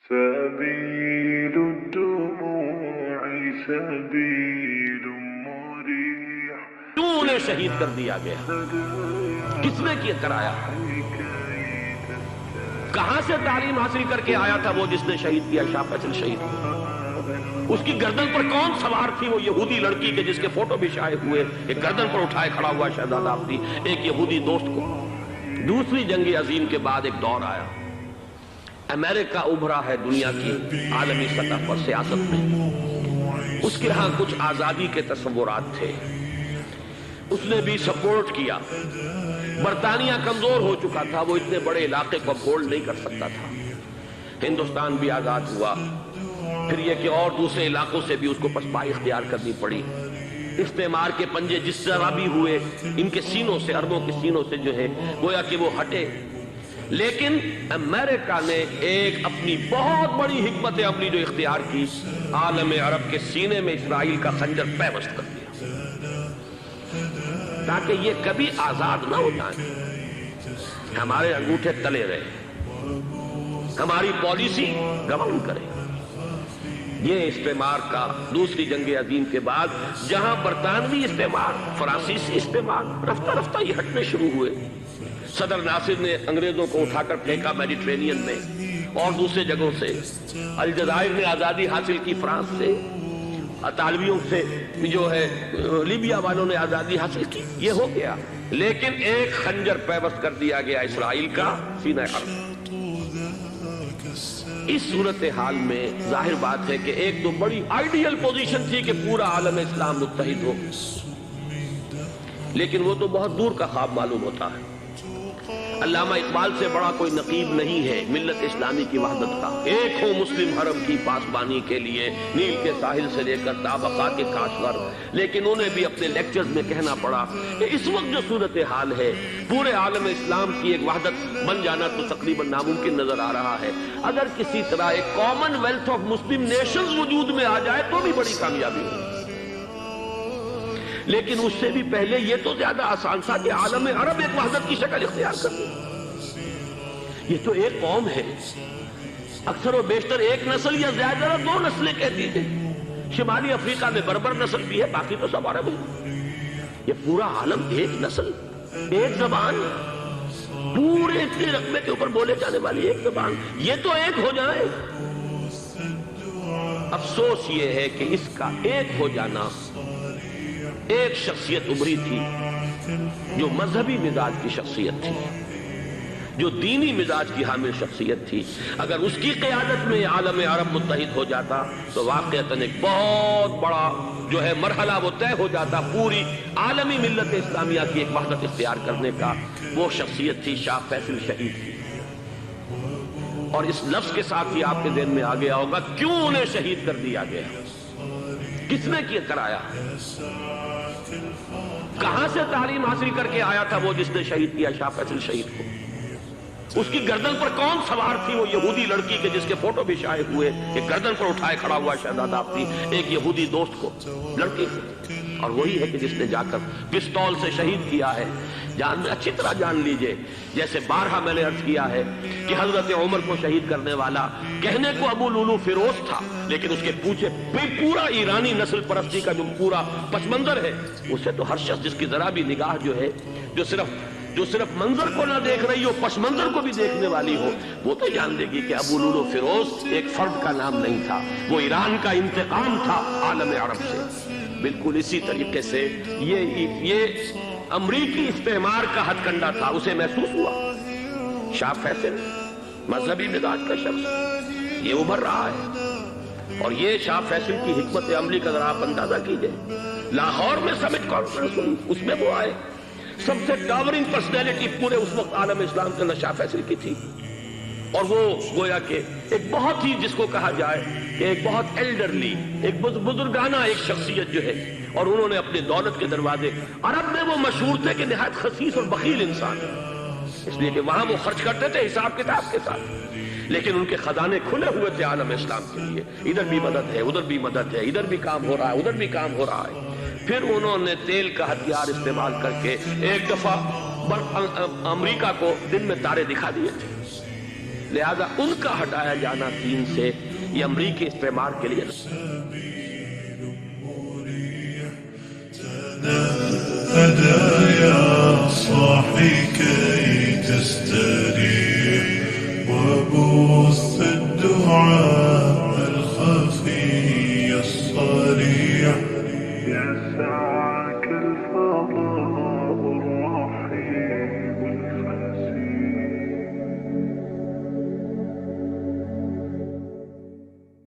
سبيل الدموع سبيل مريح. کیوں انہیں شہید کر دیا گیا؟ کس نے کیا کرایا؟ کہاں سے تعلیم حاصل کر کے آیا تھا وہ جس نے شہید کیا شاہ فیصل شہید کو؟ اس کی گردن پر کون سوار تھی؟ وہ یہودی لڑکی کے جس کے فوٹو بھی شائع ہوئے، ایک گردن پر اٹھائے کھڑا ہوا شہزادہ اپنی ایک یہودی دوست کو. دوسری جنگ عظیم کے بعد ایک دور آیا، امریکہ ابھرا ہے دنیا کی عالمی سطح پر سیاست میں. اس کے ہاں کچھ آزادی کے تصورات تھے، اس نے بھی سپورٹ کیا. برطانیہ کمزور ہو چکا تھا، وہ اتنے بڑے علاقے کو ہولڈ نہیں کر سکتا تھا. ہندوستان بھی آزاد ہوا، پھر یہ کہ اور دوسرے علاقوں سے بھی اس کو پسپائی اختیار کرنی پڑی. استعمار کے پنجے جس طرح بھی ہوئے ان کے سینوں سے، عربوں کے سینوں سے جو ہے گویا کہ وہ ہٹے. لیکن امریکہ نے ایک اپنی بہت بڑی حکمت عملی جو اختیار کی، عالم عرب کے سینے میں اسرائیل کا خنجر پیوست کر دیا تاکہ یہ کبھی آزاد نہ ہو جائیں، ہمارے انگوٹھے تلے رہے، ہماری پالیسی گورن کرے. یہ استعمار کا دوسری جنگ عظیم کے بعد جہاں برطانوی استعمار، فرانسیسی استعمار رفتہ رفتہ یہ ہٹنے شروع ہوئے. صدر ناصر نے انگریزوں کو اٹھا کر پھینکا میڈیٹرینین میں اور دوسرے جگہوں سے. الجزائر نے آزادی حاصل کی فرانس سے، اطالویوں سے جو ہے لیبیا والوں نے آزادی حاصل کی. یہ ہو گیا، لیکن ایک خنجر پیوست کر دیا گیا اسرائیل کا سینہ عرب. اس صورتحال میں ظاہر بات ہے کہ ایک تو بڑی آئیڈیل پوزیشن تھی کہ پورا عالم اسلام متحد ہو، لیکن وہ تو بہت دور کا خواب معلوم ہوتا ہے. علامہ اقبال سے بڑا کوئی نقیب نہیں ہے ملت اسلامی کی وحدت کا. ایک ہو مسلم حرم کی پاسبانی کے لیے نیل کے ساحل سے لے کر تابقا کے کاشغر. لیکن انہیں بھی اپنے لیکچرز میں کہنا پڑا کہ اس وقت جو صورتحال ہے پورے عالم اسلام کی ایک وحدت بن جانا تو تقریباً ناممکن نظر آ رہا ہے. اگر کسی طرح ایک common wealth of Muslim nations وجود میں آ جائے تو بھی بڑی کامیابی ہو. لیکن اس سے بھی پہلے یہ تو زیادہ آسان تھا کہ عالم عرب ایک وحدت کی شکل اختیار کر لے. یہ تو ایک قوم ہے، اکثر و بیشتر ایک نسل یا زیادہ دو نسلیں کہتی ہیں. شمالی افریقہ میں بربر نسل بھی ہے، باقی تو سب عرب ہیں. یہ پورا عالم ایک نسل، ایک زبان، پورے اتنے رقبے کے اوپر بولے جانے والی ایک زبان، یہ تو ایک ہو جائے. افسوس یہ ہے کہ اس کا ایک ہو جانا، ایک شخصیت ابھری تھی جو مذہبی مزاج کی شخصیت تھی، جو دینی مزاج کی حامل شخصیت تھی. اگر اس کی قیادت میں عالم عرب متحد ہو جاتا تو واقعتاً ایک بہت بڑا جو ہے مرحلہ وہ طے ہو جاتا پوری عالمی ملت اسلامیہ کی ایک وحدت اختیار کرنے کا. وہ شخصیت تھی شاہ فیصل شہید کی. اور اس لفظ کے ساتھ ہی آپ کے ذہن میں آ گیا ہوگا کیوں انہیں شہید کر دیا گیا، کس نے کیا کرایا، کہاں سے تعلیم حاصل کر کے آیا تھا وہ جس نے شہید کیا شاہ فیصل شہید کو؟ اس کی گردن پر کون سوار تھی؟ وہ یہودی لڑکی کے جس کے فوٹو بھی شائع ہوئے، ایک گردن پر اٹھائے کھڑا ہوا شہزادہ اپنی ایک یہودی دوست کو، لڑکی کو. اور وہی ہے کہ جس نے جا کر پستول سے شہید کیا ہے. جان میں اچھی طرح جان لیجئے، جیسے بارہا میں نے عرض کیا ہے کہ حضرت عمر کو شہید کرنے والا کہنے کو ابو لولو فیروز تھا، لیکن اس کے پیچھے پورا ایرانی نسل پرستی کا جو پورا پس منظر ہے، اسے تو ہر شخص جس کی ذرا بھی نگاہ جو ہے جو صرف منظر کو نہ دیکھ رہی ہو، پس منظر کو بھی دیکھنے والی ہو، وہ تو جان لے گی کہ ابو لولو فیروز ایک فرد کا نام نہیں تھا، وہ ایران کا انتقام تھا عالم عرب سے. بالکل اسی طریقے سے یہ امریکی استعمار کا ہتھ کنڈا تھا، اسے محسوس ہوا. شاہ فیصل مذہبی مزاج کا شخص یہ ابھر رہا ہے، اور یہ شاہ فیصل کی حکمت عملی کا ذرا آپ اندازہ کیجئے. لاہور میں سمٹ کانفرنس ہوئی، اس میں وہ آئے، سب سے ٹاورنگ پرسنالٹی پورے اس وقت عالم اسلام کے اندر شاہ فیصل کی تھی. اور وہ گویا کہ ایک بہت ہی جس کو کہا جائے کہ ایک بہت ایلڈرلی، ایک بزرگانہ ایک شخصیت جو ہے، اور انہوں نے اپنے دولت کے دروازے، عرب میں وہ مشہور تھے کہ نہایت خسیس اور بخیل انسان، اس لیے کہ وہاں وہ خرچ کرتے تھے حساب کتاب کے ساتھ، لیکن ان کے خزانے کھلے ہوئے تھے عالم اسلام کے لیے. ادھر بھی مدد ہے، ادھر بھی مدد ہے، ادھر بھی کام ہو رہا ہے، ادھر بھی کام ہو رہا ہے. پھر انہوں نے تیل کا ہتھیار استعمال کر کے ایک دفعہ امریکہ کو دن میں تارے دکھا دیے تھے، لہذا ان کا ہٹایا جانا دین سے یہ امریکی استعمار کے لیے هدايا صاحي